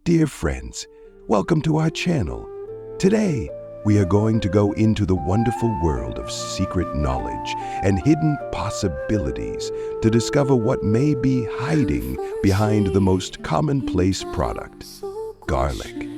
Dear friends, welcome to our channel. Today, we are going to go into the wonderful world of secret knowledge and hidden possibilities to discover what may be hiding behind the most commonplace product, garlic.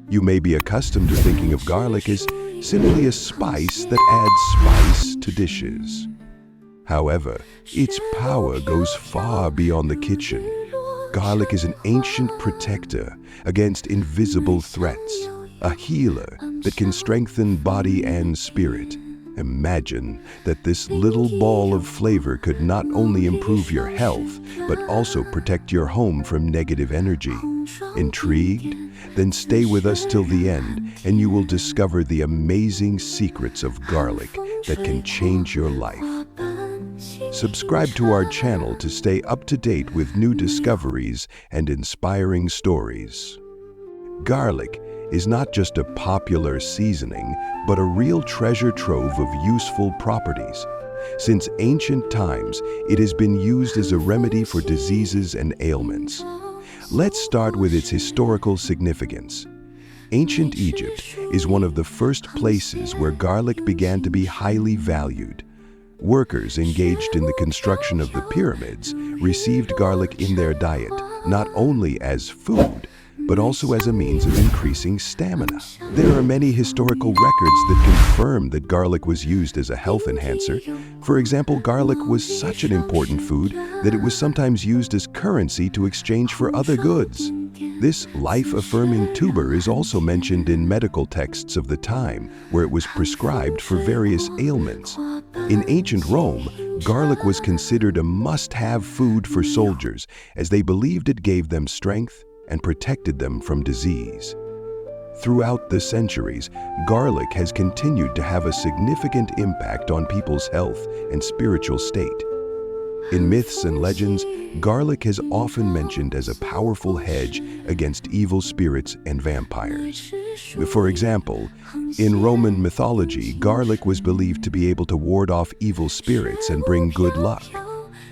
You may be accustomed to thinking of garlic as simply a spice that adds spice to dishes. However, its power goes far beyond the kitchen. Garlic is an ancient protector against invisible threats, a healer that can strengthen body and spirit. Imagine that this little ball of flavor could not only improve your health, but also protect your home from negative energy. Intrigued? Then stay with us till the end, and you will discover the amazing secrets of garlic that can change your life. Subscribe to our channel to stay up to date with new discoveries and inspiring stories. Garlic is not just a popular seasoning, but a real treasure trove of useful properties. Since ancient times, it has been used as a remedy for diseases and ailments. Let's start with its historical significance. Ancient Egypt is one of the first places where garlic began to be highly valued. Workers engaged in the construction of the pyramids received garlic in their diet, not only as food, but also as a means of increasing stamina. There are many historical records that confirm that garlic was used as a health enhancer. For example, garlic was such an important food that it was sometimes used as currency to exchange for other goods. This life-affirming tuber is also mentioned in medical texts of the time, where it was prescribed for various ailments. In ancient Rome, garlic was considered a must-have food for soldiers, as they believed it gave them strength and protected them from disease. Throughout the centuries, garlic has continued to have a significant impact on people's health and spiritual state. In myths and legends, garlic is often mentioned as a powerful hedge against evil spirits and vampires. For example, in Roman mythology, garlic was believed to be able to ward off evil spirits and bring good luck.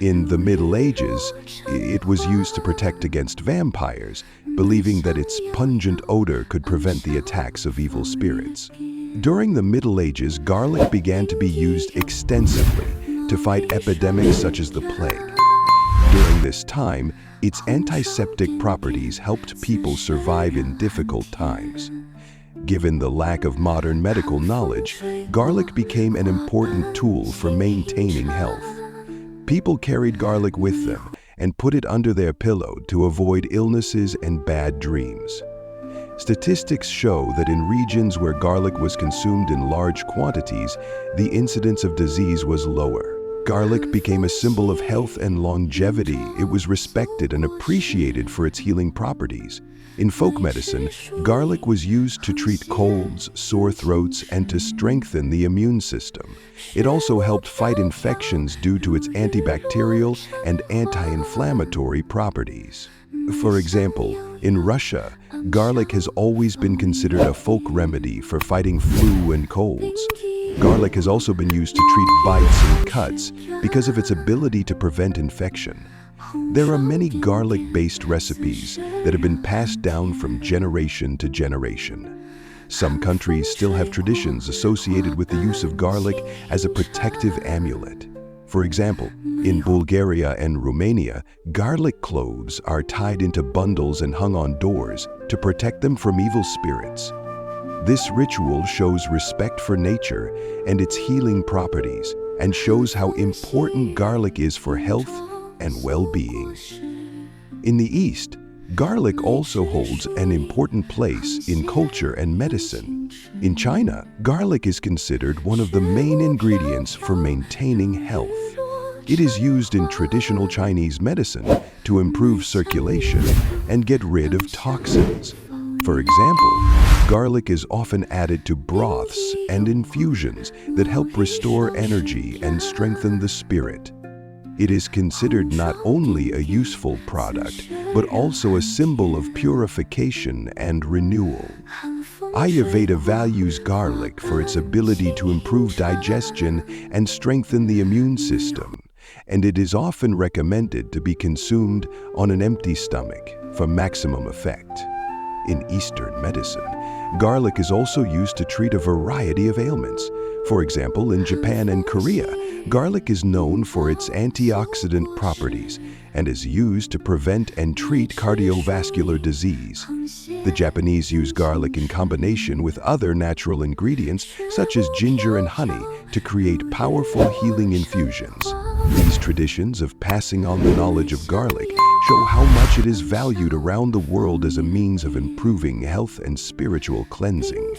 In the Middle Ages, it was used to protect against vampires, believing that its pungent odor could prevent the attacks of evil spirits. During the Middle Ages, garlic began to be used extensively to fight epidemics such as the plague. During this time, its antiseptic properties helped people survive in difficult times. Given the lack of modern medical knowledge, garlic became an important tool for maintaining health. People carried garlic with them and put it under their pillow to avoid illnesses and bad dreams. Statistics show that in regions where garlic was consumed in large quantities, the incidence of disease was lower. Garlic became a symbol of health and longevity. It was respected and appreciated for its healing properties. In folk medicine, garlic was used to treat colds, sore throats, and to strengthen the immune system. It also helped fight infections due to its antibacterial and anti-inflammatory properties. For example, in Russia, garlic has always been considered a folk remedy for fighting flu and colds. Garlic has also been used to treat bites and cuts because of its ability to prevent infection. There are many garlic-based recipes that have been passed down from generation to generation. Some countries still have traditions associated with the use of garlic as a protective amulet. For example, in Bulgaria and Romania, garlic cloves are tied into bundles and hung on doors to protect them from evil spirits. This ritual shows respect for nature and its healing properties, and shows how important garlic is for health and well-being. In the East, garlic also holds an important place in culture and medicine. In China, garlic is considered one of the main ingredients for maintaining health. It is used in traditional Chinese medicine to improve circulation and get rid of toxins. For example, garlic is often added to broths and infusions that help restore energy and strengthen the spirit. It is considered not only a useful product, but also a symbol of purification and renewal. Ayurveda values garlic for its ability to improve digestion and strengthen the immune system, and it is often recommended to be consumed on an empty stomach. for maximum effect. In Eastern medicine, garlic is also used to treat a variety of ailments. For example, in Japan and Korea, garlic is known for its antioxidant properties and is used to prevent and treat cardiovascular disease. The Japanese use garlic in combination with other natural ingredients such as ginger and honey to create powerful healing infusions. These traditions of passing on the knowledge of garlic show how much it is valued around the world as a means of improving health and spiritual cleansing.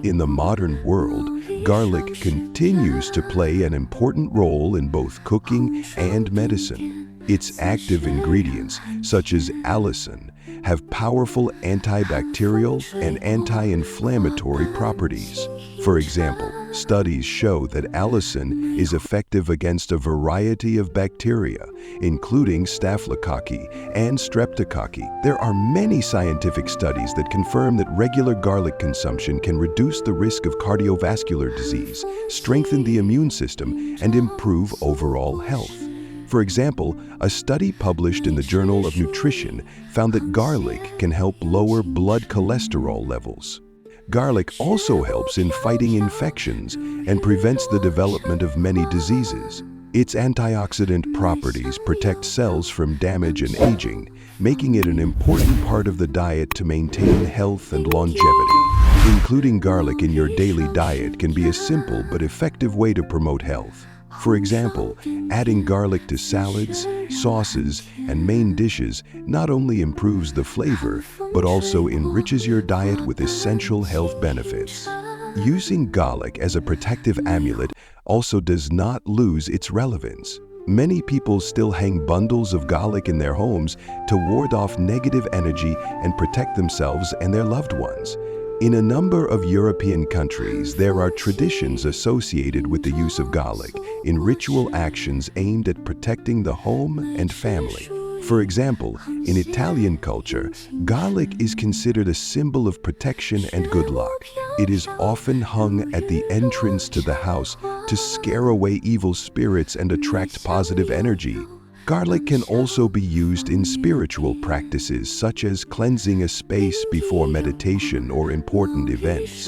In the modern world, garlic continues to play an important role in both cooking and medicine. Its active ingredients, such as allicin, have powerful antibacterial and anti-inflammatory properties. For example, studies show that allicin is effective against a variety of bacteria, including Staphylococcus and Streptococcus. There are many scientific studies that confirm that regular garlic consumption can reduce the risk of cardiovascular disease, strengthen the immune system, and improve overall health. For example, a study published in the Journal of Nutrition found that garlic can help lower blood cholesterol levels. Garlic also helps in fighting infections and prevents the development of many diseases. Its antioxidant properties protect cells from damage and aging, making it an important part of the diet to maintain health and longevity. Including garlic in your daily diet can be a simple but effective way to promote health. For example, adding garlic to salads, sauces, and main dishes not only improves the flavor, but also enriches your diet with essential health benefits. Using garlic as a protective amulet also does not lose its relevance. Many people still hang bundles of garlic in their homes to ward off negative energy and protect themselves and their loved ones. In a number of European countries, there are traditions associated with the use of garlic in ritual actions aimed at protecting the home and family. For example, in Italian culture, garlic is considered a symbol of protection and good luck. It is often hung at the entrance to the house to scare away evil spirits and attract positive energy. Garlic can also be used in spiritual practices such as cleansing a space before meditation or important events.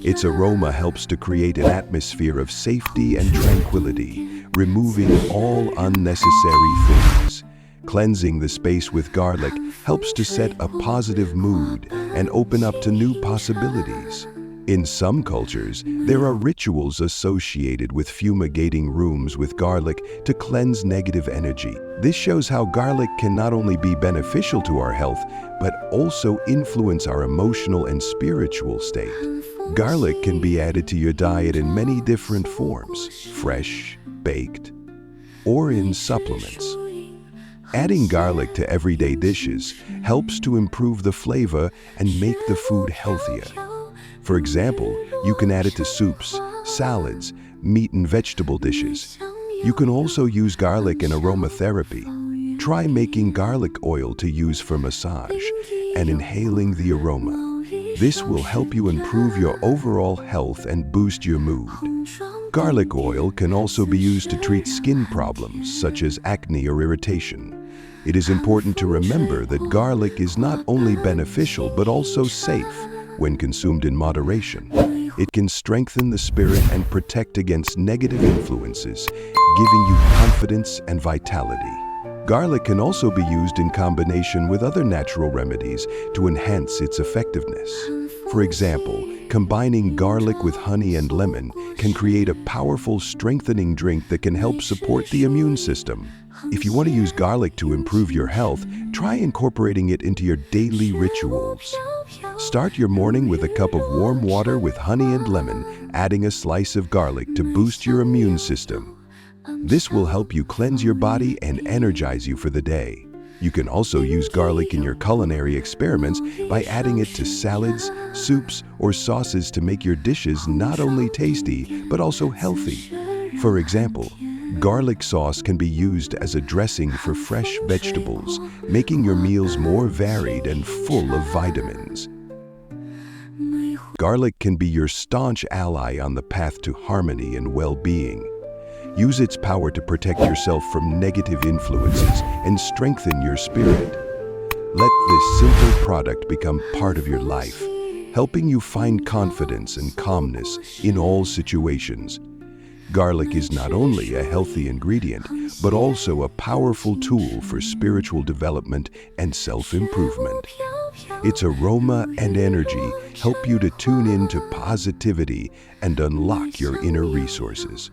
Its aroma helps to create an atmosphere of safety and tranquility, removing all unnecessary things. Cleansing the space with garlic helps to set a positive mood and open up to new possibilities. In some cultures, there are rituals associated with fumigating rooms with garlic to cleanse negative energy. This shows how garlic can not only be beneficial to our health, but also influence our emotional and spiritual state. Garlic can be added to your diet in many different forms, fresh, baked, or in supplements. Adding garlic to everyday dishes helps to improve the flavor and make the food healthier. For example, you can add it to soups, salads, meat and vegetable dishes. You can also use garlic in aromatherapy. Try making garlic oil to use for massage and inhaling the aroma. This will help you improve your overall health and boost your mood. Garlic oil can also be used to treat skin problems such as acne or irritation. It is important to remember that garlic is not only beneficial but also safe when consumed in moderation. It can strengthen the spirit and protect against negative influences, giving you confidence and vitality. Garlic can also be used in combination with other natural remedies to enhance its effectiveness. For example, combining garlic with honey and lemon can create a powerful strengthening drink that can help support the immune system. If you want to use garlic to improve your health, try incorporating it into your daily rituals. Start your morning with a cup of warm water with honey and lemon, adding a slice of garlic to boost your immune system. This will help you cleanse your body and energize you for the day. You can also use garlic in your culinary experiments by adding it to salads, soups, or sauces to make your dishes not only tasty, but also healthy. For example, garlic sauce can be used as a dressing for fresh vegetables, making your meals more varied and full of vitamins. Garlic can be your staunch ally on the path to harmony and well-being. Use its power to protect yourself from negative influences and strengthen your spirit. Let this simple product become part of your life, helping you find confidence and calmness in all situations. Garlic is not only a healthy ingredient, but also a powerful tool for spiritual development and self-improvement. Its aroma and energy help you to tune into positivity and unlock your inner resources.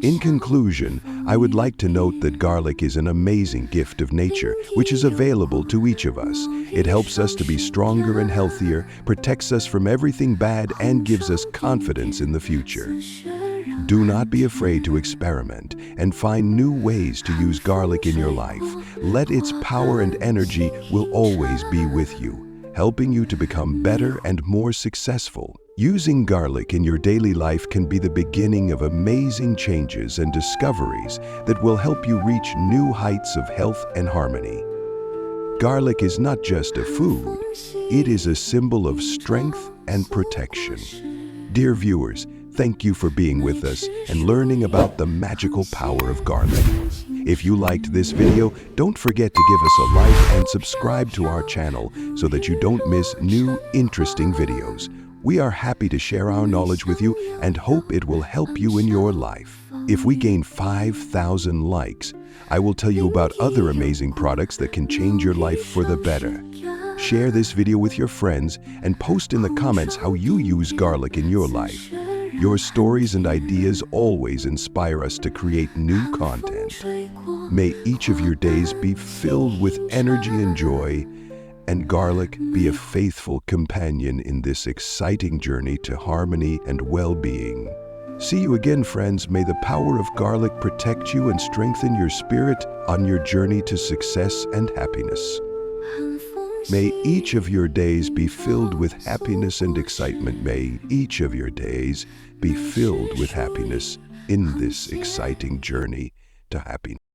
In conclusion, I would like to note that garlic is an amazing gift of nature, which is available to each of us. It helps us to be stronger and healthier, protects us from everything bad, and gives us confidence in the future. Do not be afraid to experiment and find new ways to use garlic in your life. Let its power and energy will always be with you, helping you to become better and more successful. Using garlic in your daily life can be the beginning of amazing changes and discoveries that will help you reach new heights of health and harmony. Garlic is not just a food, it is a symbol of strength and protection. Dear viewers, thank you for being with us and learning about the magical power of garlic. If you liked this video, don't forget to give us a like and subscribe to our channel so that you don't miss new, interesting videos. We are happy to share our knowledge with you and hope it will help you in your life. If we gain 5,000 likes, I will tell you about other amazing products that can change your life for the better. Share this video with your friends and post in the comments how you use garlic in your life. Your stories and ideas always inspire us to create new content. May each of your days be filled with energy and joy, and garlic be a faithful companion in this exciting journey to harmony and well-being. See you again, friends. May the power of garlic protect you and strengthen your spirit on your journey to success and happiness. May each of your days be filled with happiness and excitement. May each of your days be filled with happiness in this exciting journey to happiness.